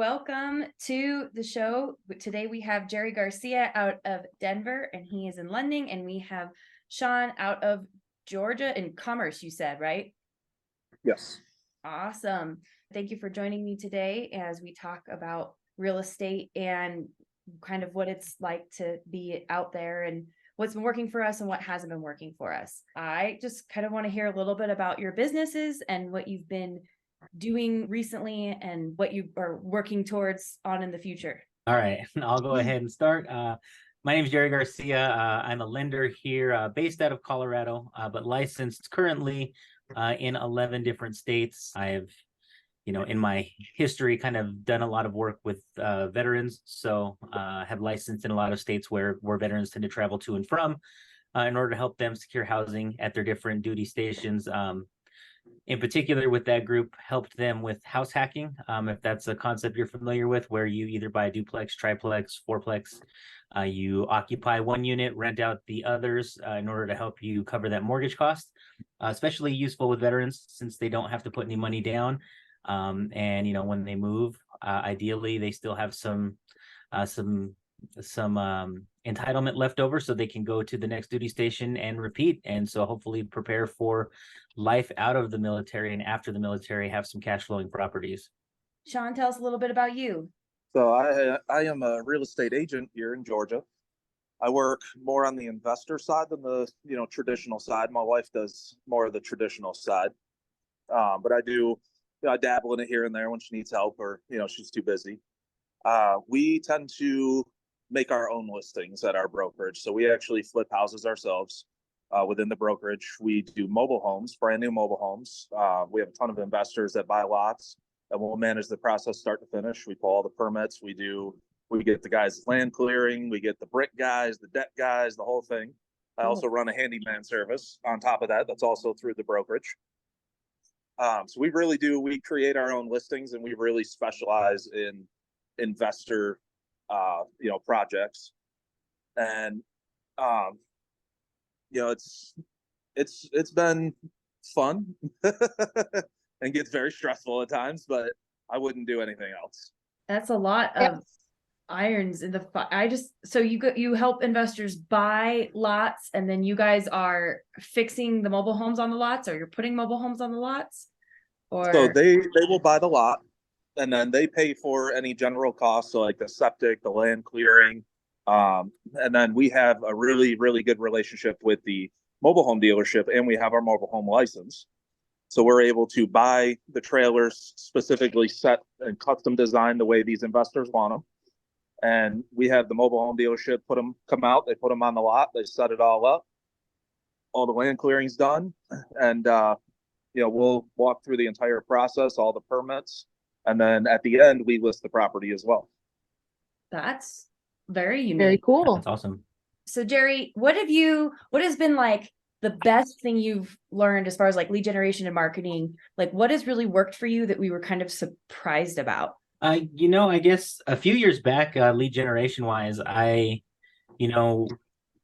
welcome to the show. Today we have Jerry Garcia out of Denver, and he is in London, and we have Shawn out of Georgia in Commerce, you said, right? Yes. Awesome. Thank you for joining me today as we talk about real estate and kind of what it's like to be out there and what's been working for us and what hasn't been working for us. I just kind of want to hear a little bit about your businesses and what you've been doing recently and what you are working towards on in the future. All right, I'll go ahead and start. My name is Jerry Garcia. I'm a lender here based out of Colorado, but licensed currently in 11 different states. I've, in my history, kind of done a lot of work with veterans. So have licensed in a lot of states where veterans tend to travel to and from in order to help them secure housing at their different duty stations. In particular, with that group, helped them with house hacking. If that's a concept you're familiar with, where you either buy a duplex, triplex, fourplex, you occupy one unit, rent out the others in order to help you cover that mortgage cost. Especially useful with veterans since they don't have to put any money down. And when they move, ideally they still have some entitlement left over so they can go to the next duty station and repeat, and so hopefully prepare for life out of the military and after the military, have some cash flowing properties. Shawn, tell us a little bit about you. So I am a real estate agent here in Georgia. I work more on the investor side than the traditional side. My wife does more of the traditional side, but I dabble in it here and there when she needs help or she's too busy. We tend to make our own listings at our brokerage. So we actually flip houses ourselves within the brokerage. We do mobile homes, brand new mobile homes. We have a ton of investors that buy lots, and we'll manage the process start to finish. We pull all the permits. We get the guys land clearing. We get the brick guys, the deck guys, the whole thing. I also run a handyman service on top of that. That's also through the brokerage. So we create our own listings, and we really specialize in investor projects. And it's been fun and gets very stressful at times, but I wouldn't do anything else. That's a lot of irons in the fire. So you help investors buy lots, and then you guys are fixing the mobile homes on the lots, or you're putting mobile homes on the lots? Or so they will buy the lot, and then they pay for any general costs, so like the septic, the land clearing, and then we have a really, really good relationship with the mobile home dealership, and we have our mobile home license. So we're able to buy the trailers specifically set and custom designed the way these investors want them. And we have the mobile home dealership come out, they put them on the lot, they set it all up, all the land clearing's done, and we'll walk through the entire process, all the permits, and then at the end we list the property as well. That's very unique. Very cool. That's awesome. So Jerry, what has been like the best thing you've learned as far as like lead generation and marketing? Like, what has really worked for you that we were kind of surprised about? I guess a few years back, lead generation wise, I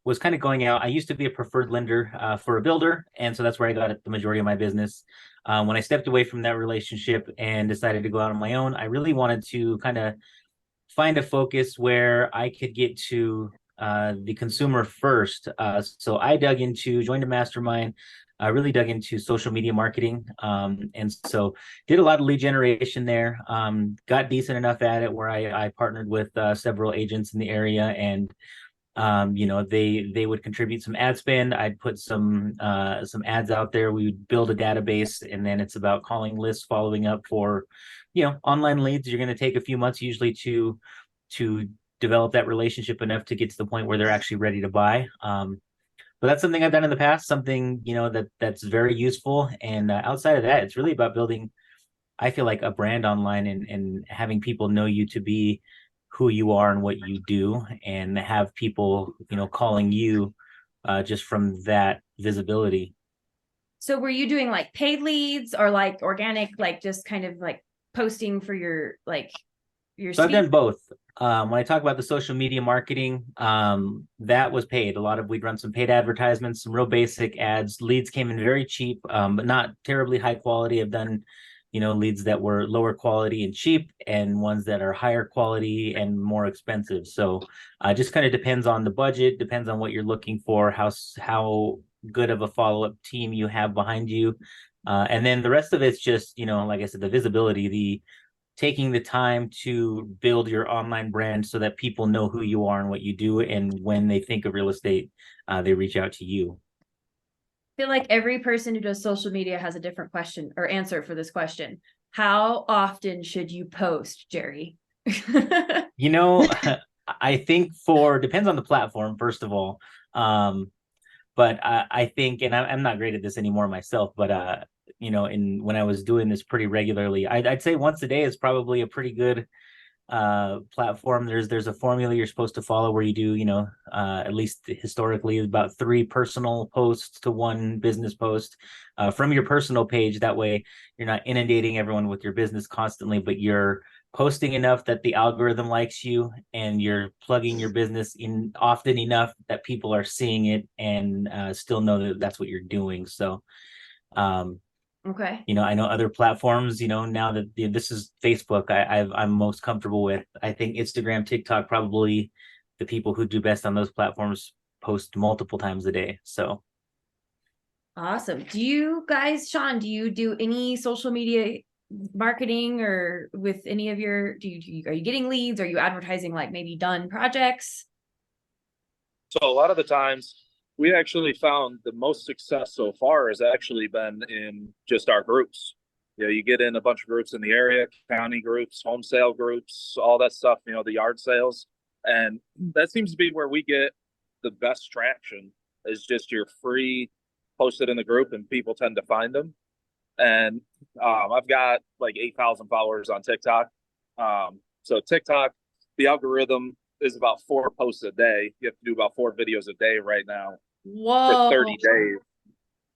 was kind of going out. I used to be a preferred lender for a builder, and so that's where I got the majority of my business. When I stepped away from that relationship and decided to go out on my own, I really wanted to kind of find a focus where I could get to the consumer first. So I joined a mastermind. I really dug into social media marketing, and so did a lot of lead generation there. Got decent enough at it where I partnered with several agents in the area, and they would contribute some ad spend. I'd put some ads out there. We would build a database, and then it's about calling lists, following up for online leads. You're going to take a few months usually to develop that relationship enough to get to the point where they're actually ready to buy. But that's something I've done in the past, something that's very useful. And outside of that, it's really about building, I feel like, a brand online and having people know you to be who you are and what you do, and have people calling you just from that visibility. So were you doing like paid leads or like organic, like just kind of like posting for your So I've done both. When I talk about the social media marketing, that was paid. We'd run some paid advertisements, some real basic ads. Leads came in very cheap, but not terribly high quality. I've done leads that were lower quality and cheap, and ones that are higher quality and more expensive. So just kind of depends on the budget, depends on what you're looking for, how good of a follow-up team you have behind you. And then the rest of it's just, like I said, the visibility, the taking the time to build your online brand so that people know who you are and what you do. And when they think of real estate, they reach out to you. I feel like every person who does social media has a different question or answer for this question. How often should you post, Jerry? I think depends on the platform, first of all. But I think, and I'm not great at this anymore myself, but when I was doing this pretty regularly, I'd say once a day is probably a pretty good platform. There's a formula you're supposed to follow where you do, at least historically, about 3 personal posts to 1 business post from your personal page. That way you're not inundating everyone with your business constantly, but you're posting enough that the algorithm likes you, and you're plugging your business in often enough that people are seeing it and still know that that's what you're doing. So okay. I know other platforms, now that this is Facebook, I'm most comfortable with. I think Instagram, TikTok, probably the people who do best on those platforms post multiple times a day. So awesome. Do you guys, Shawn, do you do any social media marketing or with any of your, are you getting leads? Are you advertising like maybe done projects? So a lot of the times we actually found the most success so far has actually been in just our groups. You get in a bunch of groups in the area, county groups, home sale groups, all that stuff, the yard sales. And that seems to be where we get the best traction, is just your free posted in the group, and people tend to find them. And I've got like 8,000 followers on TikTok. So TikTok, the algorithm is about 4 posts a day. You have to do about 4 videos a day right now. Whoa. For 30 days.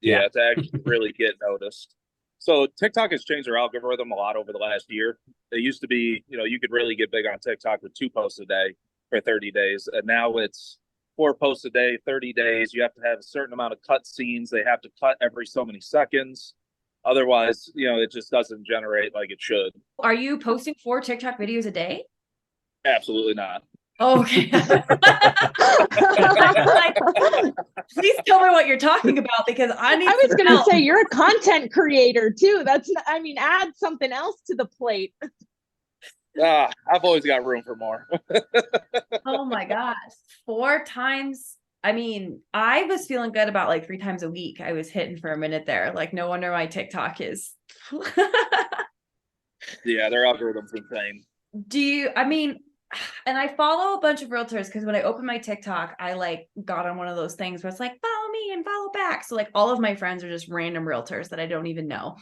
Yeah, to actually really get noticed. So TikTok has changed their algorithm a lot over the last year. It used to be, you could really get big on TikTok with 2 posts a day for 30 days. And now it's 4 posts a day, 30 days. You have to have a certain amount of cut scenes. They have to cut every so many seconds. Otherwise, it just doesn't generate like it should. Are you posting 4 TikTok videos a day? Absolutely not. Okay. Please tell me what you're talking about, because I was going to say, you're a content creator too. Add something else to the plate. I've always got room for more. Oh my gosh. 4 times. I was feeling good about like 3 times a week. I was hitting for a minute there. Like, no wonder my TikTok is. Yeah, their algorithm's insane. And I follow a bunch of realtors, because when I open my TikTok, I like got on one of those things where it's like, follow me and follow back. So like all of my friends are just random realtors that I don't even know.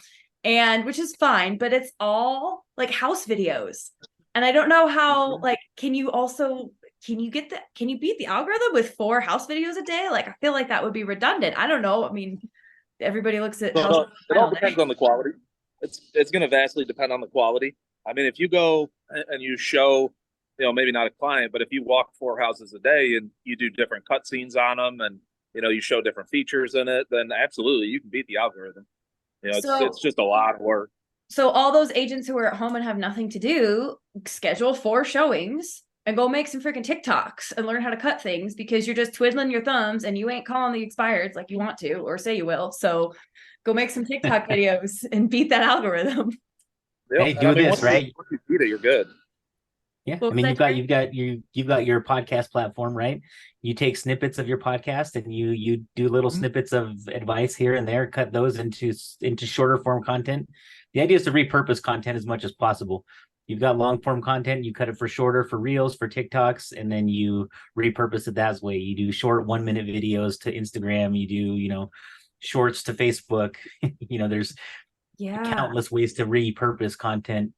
And which is fine, but it's all like house videos. And I don't know how, like, can you beat the algorithm with 4 house videos a day? Like, I feel like that would be redundant. I don't know. Everybody looks at house. It all depends on the quality. It's going to vastly depend on the quality. If you go and you show, maybe not a client, but if you walk 4 houses a day and you do different cut scenes on them, and you show different features in it, then absolutely you can beat the algorithm. It's just a lot of work. So all those agents who are at home and have nothing to do, schedule 4 showings and go make some freaking TikToks and learn how to cut things, because you're just twiddling your thumbs and you ain't calling the expireds like you want to or say you will. So go make some TikTok videos and beat that algorithm. Hey, do this, right? Once you beat it, you're good. Yeah, you've got your podcast platform, right? You take snippets of your podcast and you do little snippets of advice here and there, cut those into shorter form content. The idea is to repurpose content as much as possible. You've got long form content, you cut it for shorter, for reels, for TikToks, and then you repurpose it that way. You do short 1-minute videos to Instagram. You do, shorts to Facebook. There's countless ways to repurpose content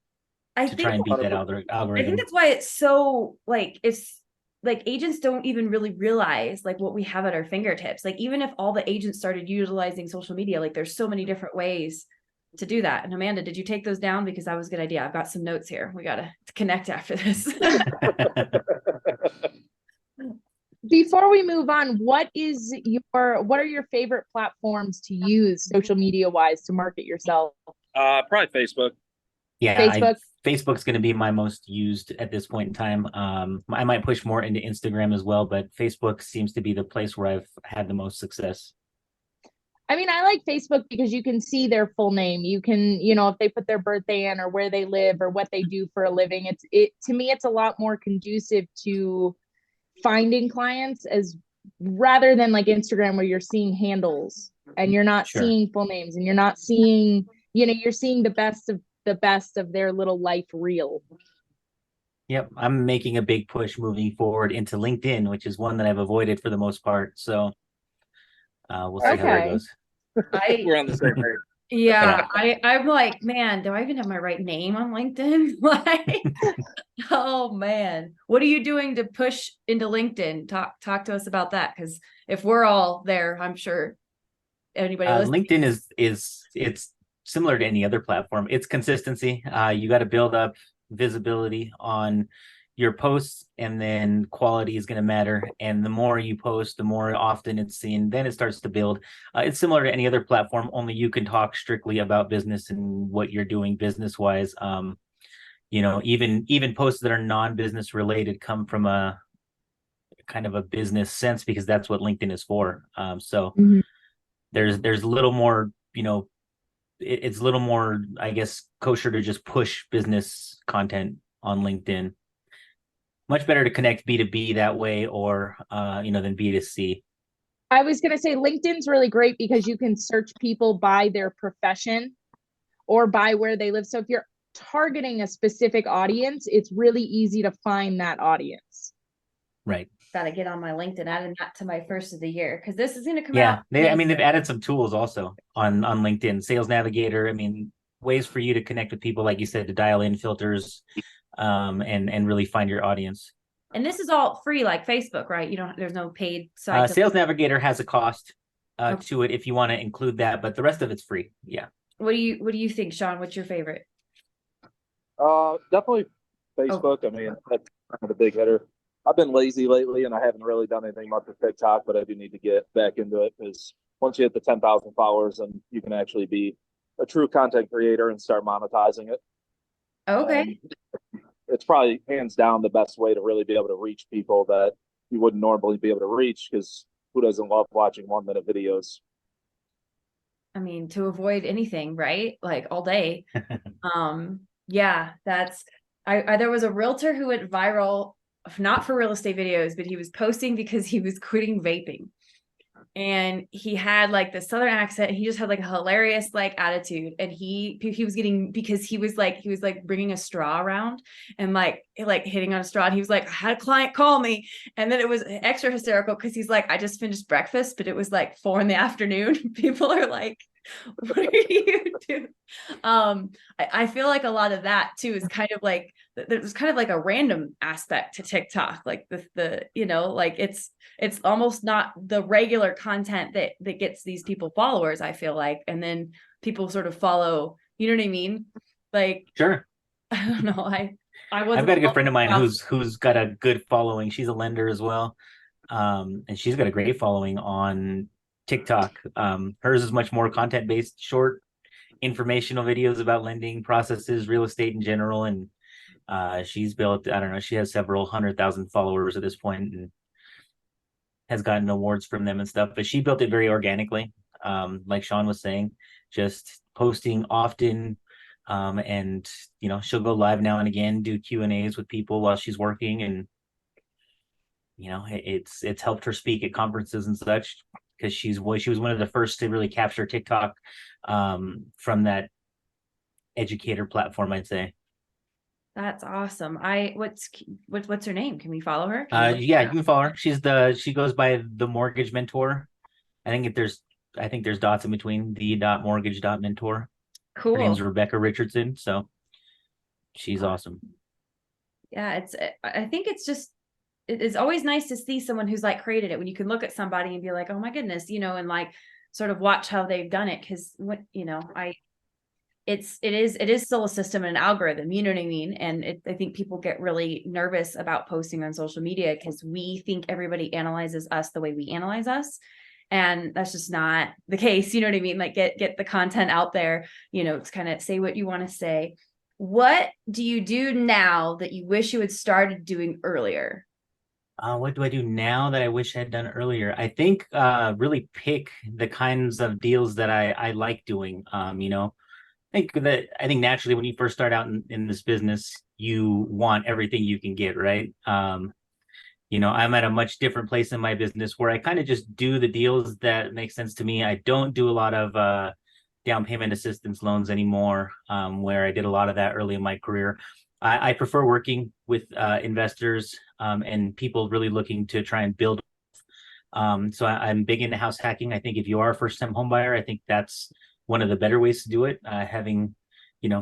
to try and beat that algorithm. I think that's why it's so it's like agents don't even really realize like what we have at our fingertips. Like, even if all the agents started utilizing social media, like there's so many different ways to do that. And Amanda, did you take those down? Because that was a good idea. I've got some notes here. We got to connect after this. Before we move on, what are your favorite platforms to use social media wise to market yourself? Probably Facebook. Yeah, Facebook. Facebook's going to be my most used at this point in time. I might push more into Instagram as well, but Facebook seems to be the place where I've had the most success. I mean, I like Facebook because you can see their full name. You can, you know, if they put their birthday in or where they live or what they do for a living, to me, it's a lot more conducive to finding clients as rather than like Instagram where you're seeing handles and you're not Sure. seeing full names and you're not seeing, you know, you're seeing the best of their little life reel. Yep, I'm making a big push moving forward into LinkedIn, which is one that I've avoided for the most part. So we'll see how that Okay. goes. We're on the same page. Yeah, I'm like, man, do I even have my right name on LinkedIn? Like, oh man, what are you doing to push into LinkedIn? Talk to us about that, because if we're all there, I'm sure anybody listening. LinkedIn it's similar to any other platform. It's consistency. You got to build up visibility on your posts, and then quality is going to matter. And the more you post, the more often it's seen, then it starts to build. It's similar to any other platform, only you can talk strictly about business and what you're doing business wise. You know, even posts that are non-business related come from a kind of a business sense, because that's what LinkedIn is for. So there's a little more, you know, it's a little more, I guess, kosher to just push business content on LinkedIn. Much better to connect B2B that way, or you know, than B2C. I was going to say LinkedIn's really great because you can search people by their profession or by where they live. So if you're targeting a specific audience, it's really easy to find that audience. Right. Gotta get on my LinkedIn, adding that to my first of the year, because this is gonna come Yeah, out. I mean, they've added some tools also on LinkedIn, Sales Navigator. I mean, ways for you to connect with people, like you said, to dial in filters, and really find your audience. And this is all free, like Facebook, right? You don't, there's no paid site. Sales Navigator has a cost Okay. to it if you want to include that, but the rest of it's free. Yeah. What do you think, Shawn? What's your favorite? Definitely Facebook. I mean, that's kind of the big hitter. I've been lazy lately, and I haven't really done anything much with TikTok, but I do need to get back into it, because once you hit the 10,000 followers, then you can actually be a true content creator and start monetizing it. Okay. It's probably hands down the best way to really be able to reach people that you wouldn't normally be able to reach, because who doesn't love watching 1 minute videos? I mean, to avoid anything, right? Like all day. Yeah, that's I there was a realtor who went viral, not for real estate videos, but he was posting because he was quitting vaping. And he had like the southern accent. He just had like a hilarious like attitude, and he was getting, because he was like bringing a straw around and like hitting on a straw, and he was like, I had a client call me, and then it was extra hysterical because he's like, I just finished breakfast, but it was like 4 PM. People are like, what are you doing? I feel like a lot of that too is kind of like, there's kind of like a random aspect to TikTok, like the you know, like it's almost not the regular content that gets these people followers, I feel like, and then people sort of follow, you know what I mean? Like, Sure. I don't know, I've got a good friend of mine who's got a good following. She's a lender as well, and she's got a great following on TikTok. Hers is much more content based, short, informational videos about lending processes, real estate in general, and she's built, I don't know, she has several 100,000 followers at this point, and has gotten awards from them and stuff. But she built it very organically, like Shawn was saying, just posting often. And you know, she'll go live now and again, do Q&As with people while she's working, and you know, it's helped her speak at conferences and such, because she was one of the first to really capture TikTok from that educator platform, I'd say. That's awesome. What's her name? Can we follow her? Yeah, you can follow her. She goes by the Mortgage Mentor. I think there's dots in between, the.mortgage.mentor. Cool. Her name's Rebecca Richardson, so she's awesome. Yeah, I think it's always nice to see someone who's like created it, when you can look at somebody and be like, oh my goodness, you know, and like sort of watch how they've done it. Because what, you know, it is still a system and an algorithm, you know what I mean? And I think people get really nervous about posting on social media because we think everybody analyzes us the way we analyze us. And that's just not the case. You know what I mean? Like get the content out there, to kind of say what you want to say. What do you do now that you wish you had started doing earlier? What do I do now that I wish I had done earlier? I think really pick the kinds of deals that I like doing. I think naturally when you first start out in this business, you want everything you can get, right? I'm at a much different place in my business where I kind of just do the deals that make sense to me. I don't do a lot of down payment assistance loans anymore, where I did a lot of that early in my career. I prefer working with investors and people really looking to try and build. I'm big into house hacking. I think if you are a first-time home buyer, I think that's one of the better ways to do it. Having,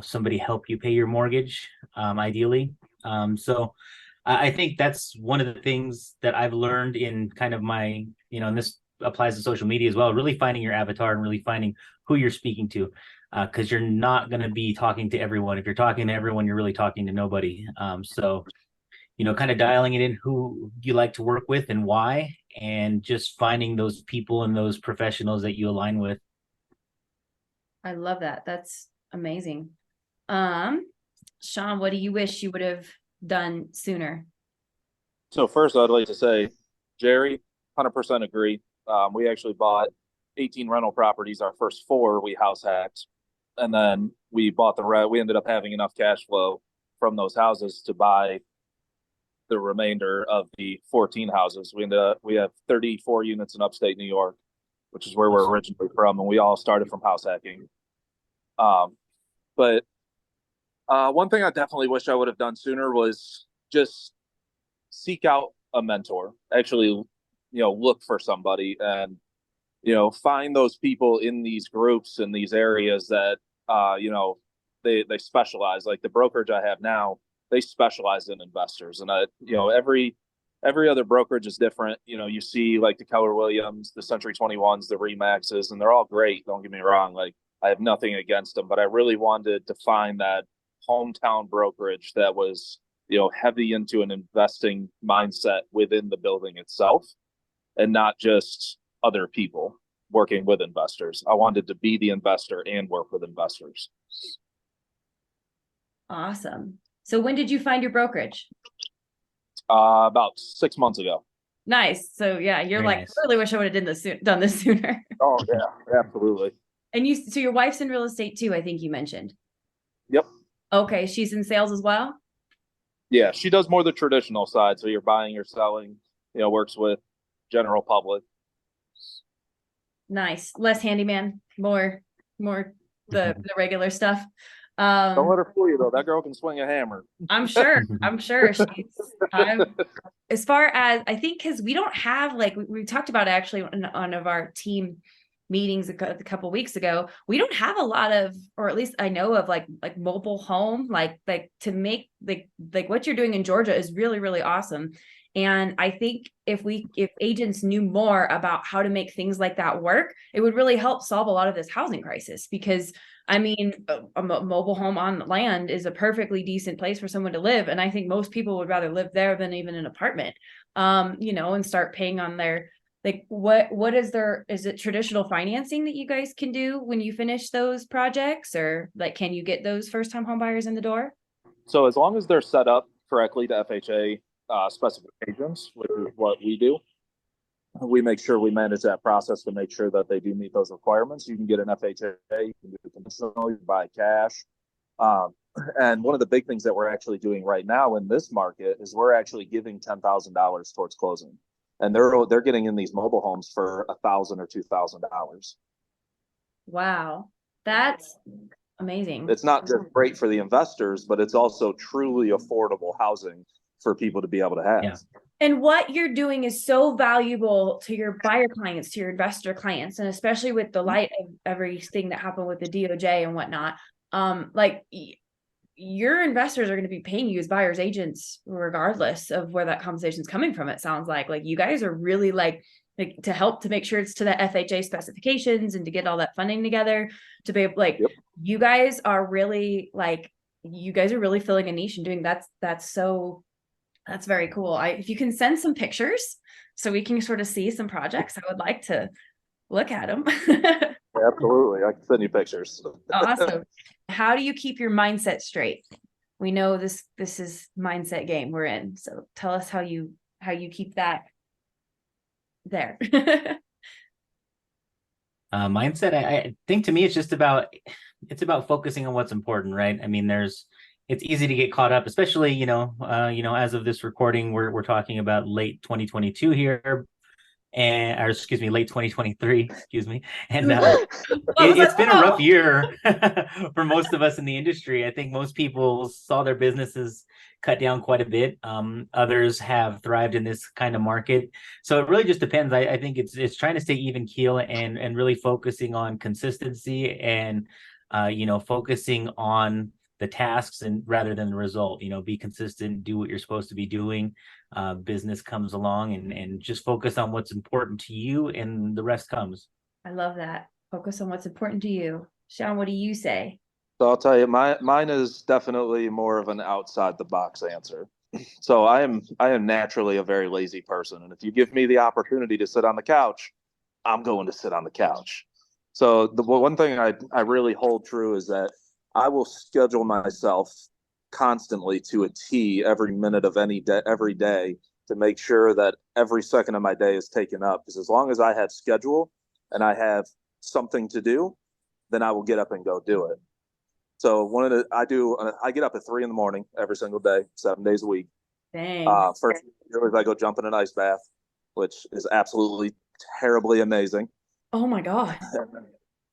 somebody help you pay your mortgage, ideally. So I think that's one of the things that I've learned in kind of my, and this applies to social media as well, really finding your avatar and really finding who you're speaking to. Because you're not going to be talking to everyone. If you're talking to everyone, you're really talking to nobody. So, kind of dialing it in who you like to work with and why, and just finding those people and those professionals that you align with. I love that. That's amazing. Shawn, what do you wish you would have done sooner? So first, I'd like to say, Jerry, 100% agree. We actually bought 18 rental properties. Our first 4 we house hacked, and then we bought the rest. We ended up having enough cash flow from those houses to buy the remainder of the 14 houses. We have 34 units in upstate New York, which is where we're originally from, and we all started from house hacking. But one thing I definitely wish I would have done sooner was just seek out a mentor. Actually, look for somebody and find those people in these groups in these areas that they specialize. Like the brokerage I have now, they specialize in investors, and every other brokerage is different. You see like the Keller Williams, the Century 21s, the Remaxes, and they're all great. Don't get me wrong. Like I have nothing against them, but I really wanted to find that hometown brokerage that was, heavy into an investing mindset within the building itself and not just other people working with investors. I wanted to be the investor and work with investors. Awesome. So when did you find your brokerage? About 6 months ago. Nice. So yeah, you're Very like, nice. I really wish I would have done this sooner. Oh yeah, absolutely. And so your wife's in real estate too, I think you mentioned. Yep. Okay. She's in sales as well? Yeah, she does more the traditional side. So you're buying, you're selling, works with general public. Nice. Less handyman, more the regular stuff. Don't let her fool you though. That girl can swing a hammer. I'm sure as far as I think, because we don't have we talked about actually on one of our team meetings a couple weeks ago, we don't have a lot of, or at least I know of like mobile home, like to make like what you're doing in Georgia is really, really awesome. And I think if agents knew more about how to make things like that work, it would really help solve a lot of this housing crisis. Because I mean, a mobile home on land is a perfectly decent place for someone to live. And I think most people would rather live there than even an apartment, and start paying on their, what is it traditional financing that you guys can do when you finish those projects, or can you get those first time home buyers in the door? So as long as they're set up correctly to FHA specifications, which is what we do, we make sure we manage that process to make sure that they do meet those requirements. You can get an FHA, you can do conditional, you can buy cash. And one of the big things that we're actually doing right now in this market is we're actually giving $10,000 towards closing. And they're getting in these mobile homes for $1,000 or $2,000. Wow, that's amazing. It's not just great for the investors, but it's also truly affordable housing for people to be able to have. Yeah. And what you're doing is so valuable to your buyer clients, to your investor clients, and especially with the light of everything that happened with the DOJ and whatnot. Your investors are going to be paying you as buyers agents, regardless of where that conversation is coming from. It sounds like you guys are really to help to make sure it's to the FHA specifications and to get all that funding together to be yep. You guys are really filling a niche and doing that's very cool. If you can send some pictures so we can sort of see some projects, I would like to look at them. Absolutely. I can send you pictures. Awesome. How do you keep your mindset straight? We know this is mindset game we're in. So tell us how you keep that there. Mindset, I think to me, it's about focusing on what's important, right? I mean, it's easy to get caught up, especially, as of this recording, we're talking about late 2022 here, or excuse me, late 2023, excuse me. And it's been a rough year for most of us in the industry. I think most people saw their businesses cut down quite a bit. Others have thrived in this kind of market. So it really just depends. I think it's trying to stay even keel and really focusing on consistency and, focusing on the tasks and rather than the result. Be consistent, do what you're supposed to be doing. Business comes along and just focus on what's important to you and the rest comes. I love that. Focus on what's important to you. Shawn, what do you say? So I'll tell you, mine is definitely more of an outside the box answer. So I am naturally a very lazy person. And if you give me the opportunity to sit on the couch, I'm going to sit on the couch. So the one thing I really hold true is that I will schedule myself constantly to a T every minute of every day to make sure that every second of my day is taken up. Because as long as I have schedule and I have something to do, then I will get up and go do it. So I get up at 3 a.m. every single day, 7 days a week. Dang. First, I go jump in an ice bath, which is absolutely terribly amazing. Oh my God.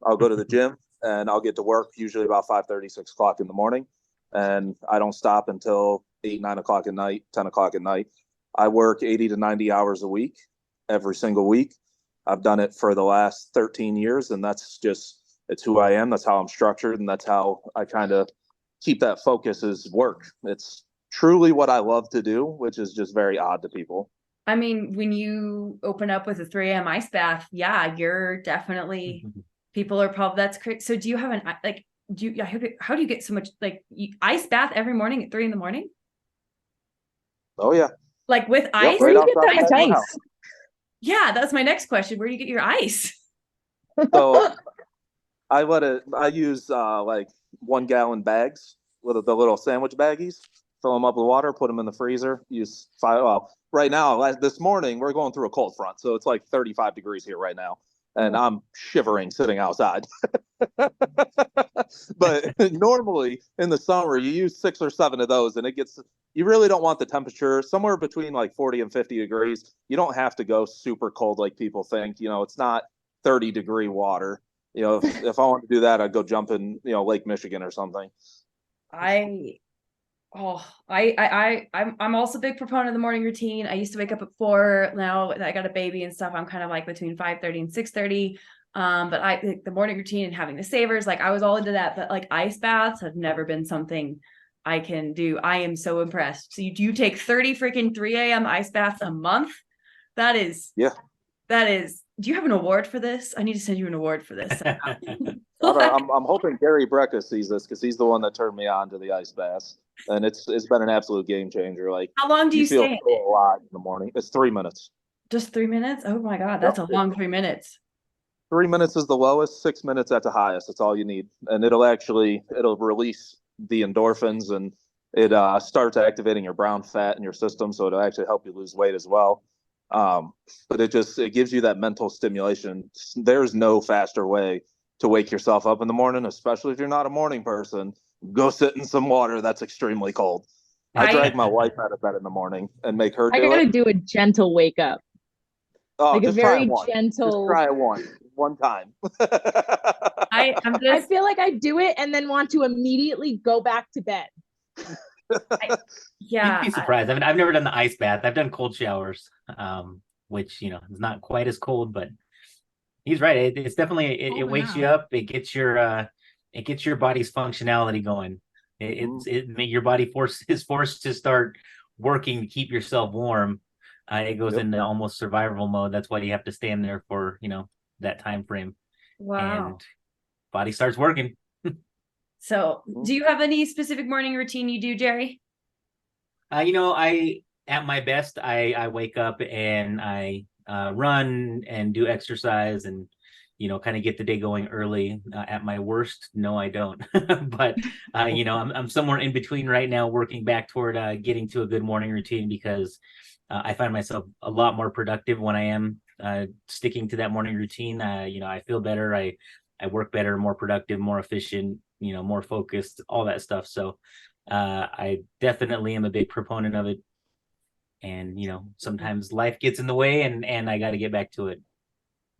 I'll go to the gym and I'll get to work usually about 5:30, 6 o'clock in the morning. And I don't stop until 8, 9 o'clock at night, 10 o'clock at night. I work 80 to 90 hours a week, every single week. I've done it for the last 13 years, and it's who I am. That's how I'm structured, and that's how I kind of keep that focus is work. It's truly what I love to do, which is just very odd to people. I mean, when you open up with a 3 a.m. ice bath, yeah, you're definitely, people are probably, that's crazy. So do you have how do you get so much, ice bath every morning at 3 a.m? Oh yeah. Like with ice? Where do you get that much ice? Yeah, that's my next question. Where do you get your ice? So I use 1 gallon bags with the little sandwich baggies, fill them up with water, put them in the freezer, use right now, this morning, we're going through a cold front. So it's like 35 degrees here right now. And I'm shivering sitting outside. But normally in the summer, you use 6 or 7 of those and you really don't want the temperature somewhere between like 40 and 50 degrees. You don't have to go super cold like people think. It's not 30-degree water. If I want to do that, I'd go jump in, Lake Michigan or something. I'm also a big proponent of the morning routine. I used to wake up at 4. Now that I got a baby and stuff, I'm kind of like between 5:30 and 6:30. But the morning routine and having the savers, I was all into that. But ice baths have never been something I can do. I am so impressed. So you take 30 freaking 3 a.m. ice baths a month? That is, yeah. That is. Do you have an award for this? I need to send you an award for this. I'm hoping Gary Brecka sees this because he's the one that turned me on to the ice baths, and it's been an absolute game changer. How long do you feel stay? So alive in the morning? It's 3 minutes. Just 3 minutes? Oh my God, that's a long 3 minutes. 3 minutes is the lowest, 6 minutes at the highest. That's all you need, and it'll release the endorphins, and it starts activating your brown fat in your system, so it'll actually help you lose weight as well. But it gives you that mental stimulation. There's no faster way to wake yourself up in the morning, especially if you're not a morning person. Go sit in some water that's extremely cold. I drag my wife out of bed in the morning and make her do it. I gotta do a gentle wake up. Oh, just a very gentle. Just try it one time. I feel like I do it and then want to immediately go back to bed. You'd be surprised. I've never done the ice bath. I've done cold showers, which is not quite as cold, but he's right. It's definitely it wakes you up. It gets your body's functionality going. Your body is forced to start working to keep yourself warm. It goes into almost survival mode. That's why you have to stand there for that time frame. Wow. And body starts working. So do you have any specific morning routine you do, Jerry? I at my best, I wake up and I run and do exercise and kind of get the day going early. At my worst, no, I don't. But I'm somewhere in between right now, working back toward getting to a good morning routine, because I find myself a lot more productive when I am sticking to that morning routine. I feel better. I work better, more productive, more efficient, more focused, all that stuff. So I definitely am a big proponent of it. And, sometimes life gets in the way, and I got to get back to it.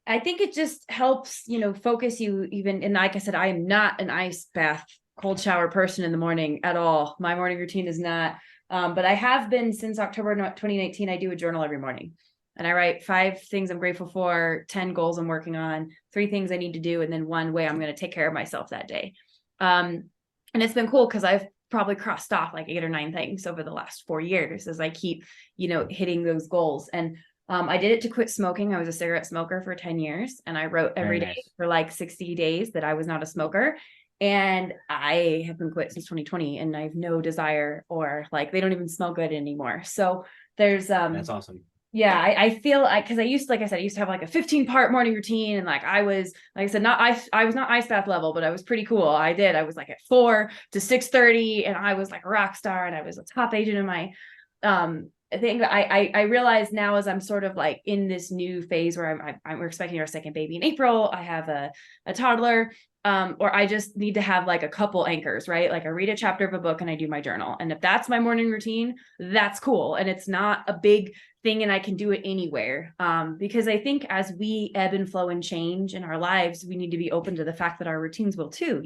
I think it just helps, focus you even. And like I said, I am not an ice bath, cold shower person in the morning at all. My morning routine is not, but I have been since October 2019. I do a journal every morning, and I write 5 things I'm grateful for, 10 goals I'm working on, 3 things I need to do, and then 1 way I'm going to take care of myself that day. And it's been cool because I've probably crossed off like 8 or 9 things over the last 4 years as I keep, hitting those goals. And I did it to quit smoking. I was a cigarette smoker for 10 years, and I wrote every day for like 60 days that I was not a smoker. And I have been quit since 2020, and I have no desire, or like, they don't even smell good anymore. So there's, that's awesome. Yeah, I feel because I used, like I said, I used to have like a 15-part morning routine, and like I was, like I said, I was not ice bath level, but I was pretty cool. I was like at 4 to 6:30, and I was like a rock star, and I was a top agent in my thing. I realize now, as I'm sort of like in this new phase where we're expecting our 2nd baby in April. I have a toddler, or I just need to have like a couple anchors, right? Like I read a chapter of a book and I do my journal. And if that's my morning routine, that's cool. And it's not a big thing, and I can do it anywhere. Because I think as we ebb and flow and change in our lives, we need to be open to the fact that our routines will too,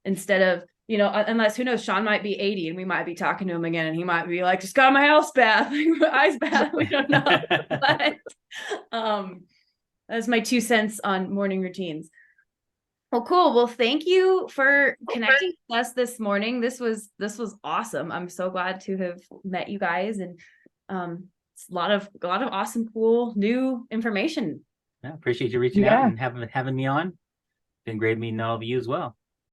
instead of, unless, who knows, Shawn might be 80 and we might be talking to him again, and he might be like, just got my house bath, ice bath. We don't know. But that's my 2 cents on morning routines. Well, cool. Well, thank you for connecting with us this morning. This was awesome. I'm so glad to have met you guys, and it's a lot of awesome, cool, new information. Yeah, appreciate you reaching out and having me on. Been great meeting all of you as well.